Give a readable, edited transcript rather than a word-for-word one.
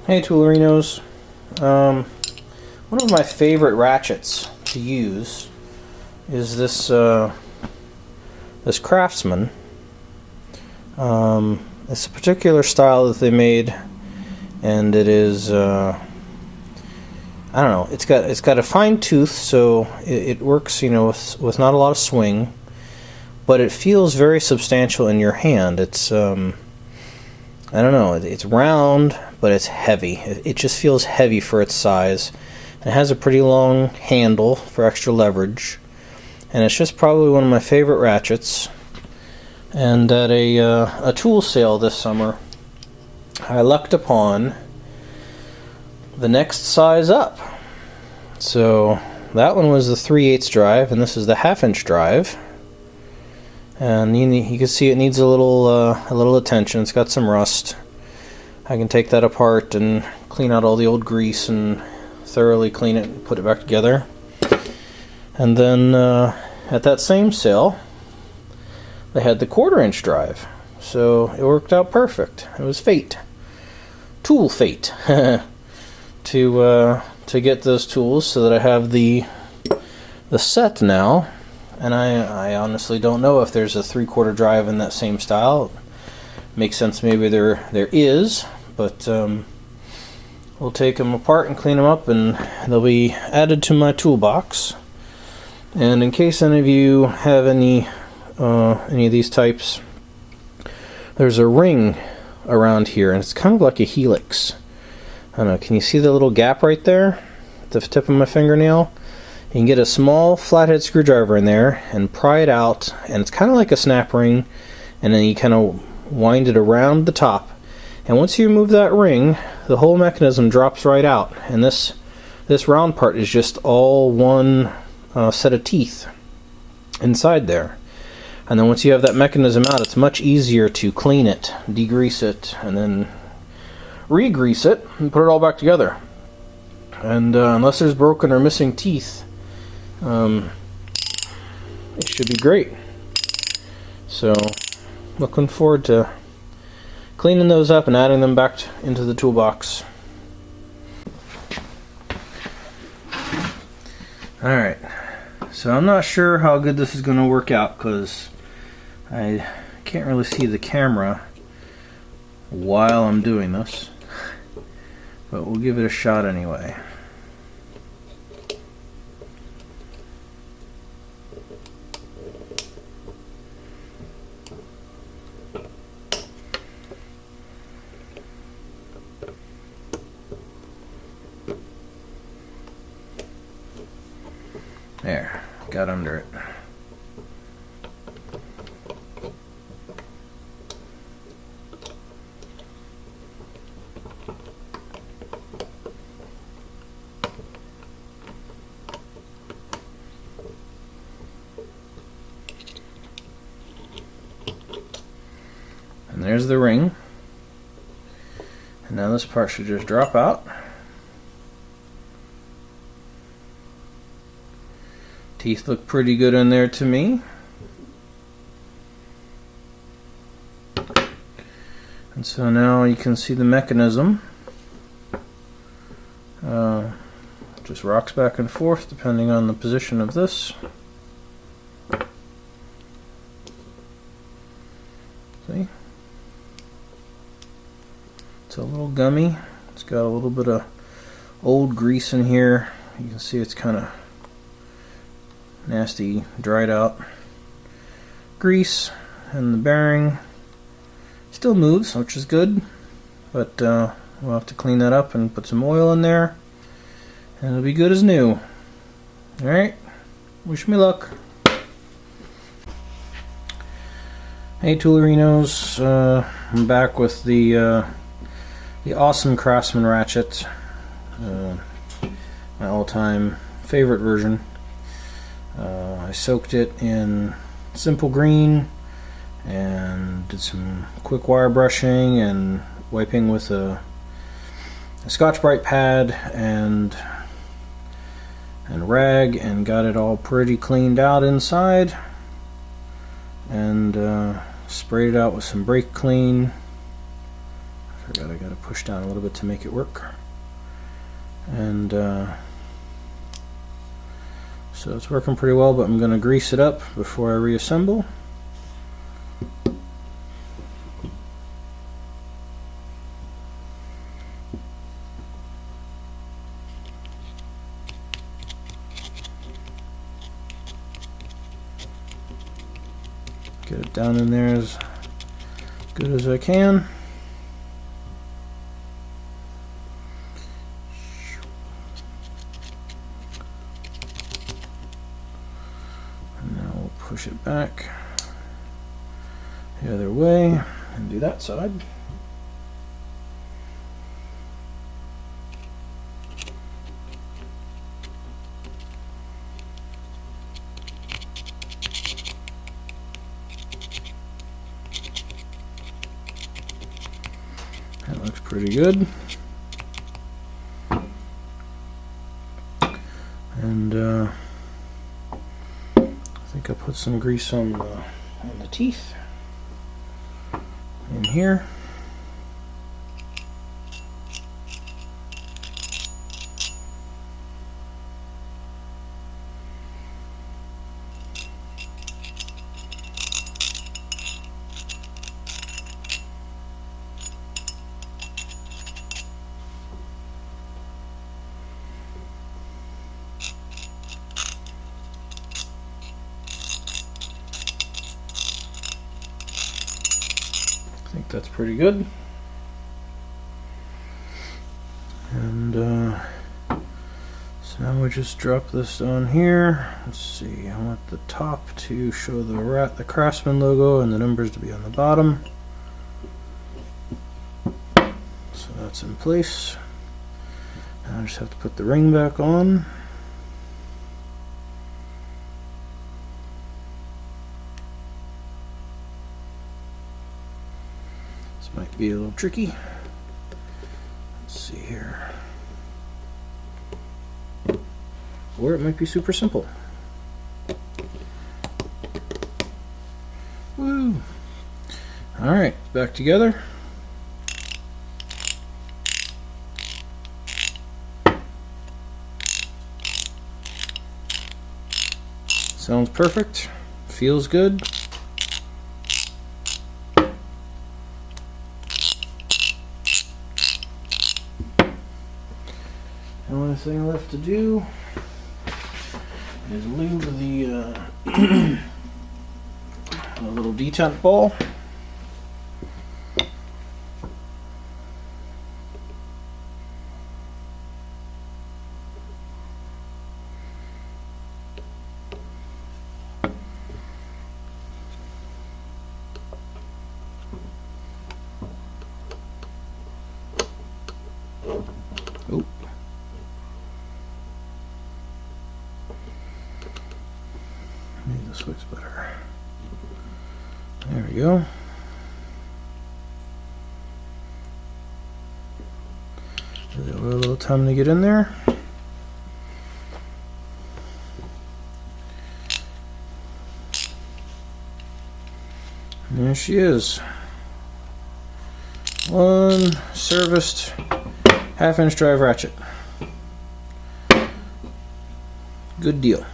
Hey Toolerinos. One of my favorite ratchets to use is this this Craftsman. It's a particular style that they made, and it is I don't know. It's got a fine tooth, so it works, you know, with not a lot of swing, but it feels very substantial in your hand. It's I don't know. It's round, but it's heavy. It just feels heavy for its size. It has a pretty long handle for extra leverage, and it's just probably one of my favorite ratchets. And at a tool sale this summer, I lucked upon the next size up. So that one was the 3/8 drive, and this is the 1/2 drive. And you can see it needs a little attention. It's got some rust. I can take that apart and clean out all the old grease and thoroughly clean it and put it back together. And then at that same sale, they had the 1/4" drive, so it worked out perfect. It was fate, tool fate, to get those tools so that I have the set now. And I honestly don't know if there's a 3/4 drive in that same style. Makes sense, maybe there is, but we'll take them apart and clean them up, and they'll be added to my toolbox. And in case any of you have any of these types, there's a ring around here, and it's kind of like a helix. I don't know, can you see the little gap right there at the tip of my fingernail? You can get a small flathead screwdriver in there and pry it out, and it's kind of like a snap ring, and then you kind of wind it around the top, and once you remove that ring, the whole mechanism drops right out, and this round part is just all one set of teeth inside there. And then once you have that mechanism out, it's much easier to clean it, degrease it, and then re-grease it and put it all back together. And unless there's broken or missing teeth, it should be great. So looking forward to cleaning those up and adding them back into the toolbox. Alright, so I'm not sure how good this is going to work out because I can't really see the camera while I'm doing this, but we'll give it a shot anyway. There, got under it. And there's the ring. And now this part should just drop out. Teeth look pretty good in there to me. And so now you can see the mechanism. Just rocks back and forth depending on the position of this. See? It's a little gummy. It's got a little bit of old grease in here. You can see it's kind of nasty, dried out grease, and the bearing still moves, which is good, but we'll have to clean that up and put some oil in there, and it'll be good as new. Alright, wish me luck. Hey Toolerinos, I'm back with the awesome Craftsman Ratchet, my all-time favorite version. I soaked it in simple green and did some quick wire brushing and wiping with a Scotch-Brite pad and rag, and got it all pretty cleaned out inside, and sprayed it out with some brake clean. forgot I got to push down a little bit to make it work. And so it's working pretty well, but I'm going to grease it up before I reassemble. Get it down in there as good as I can. And now we'll push it back the other way and do that side. That looks pretty good. And I think I put some grease on the teeth in here. I think that's pretty good. And so now we just drop this on here. Let's see, I want the top to show the Craftsman logo and the numbers to be on the bottom. So that's in place. Now I just have to put the ring back on. This might be a little tricky. Let's see here. Or it might be super simple. Woo! Alright, back together. Sounds perfect. Feels good. The only thing left to do is lube the a little detent ball. Oh. Maybe this looks better. There we go. Give it a little time to get in there. And there she is. One serviced 1/2 inch drive ratchet. Good deal.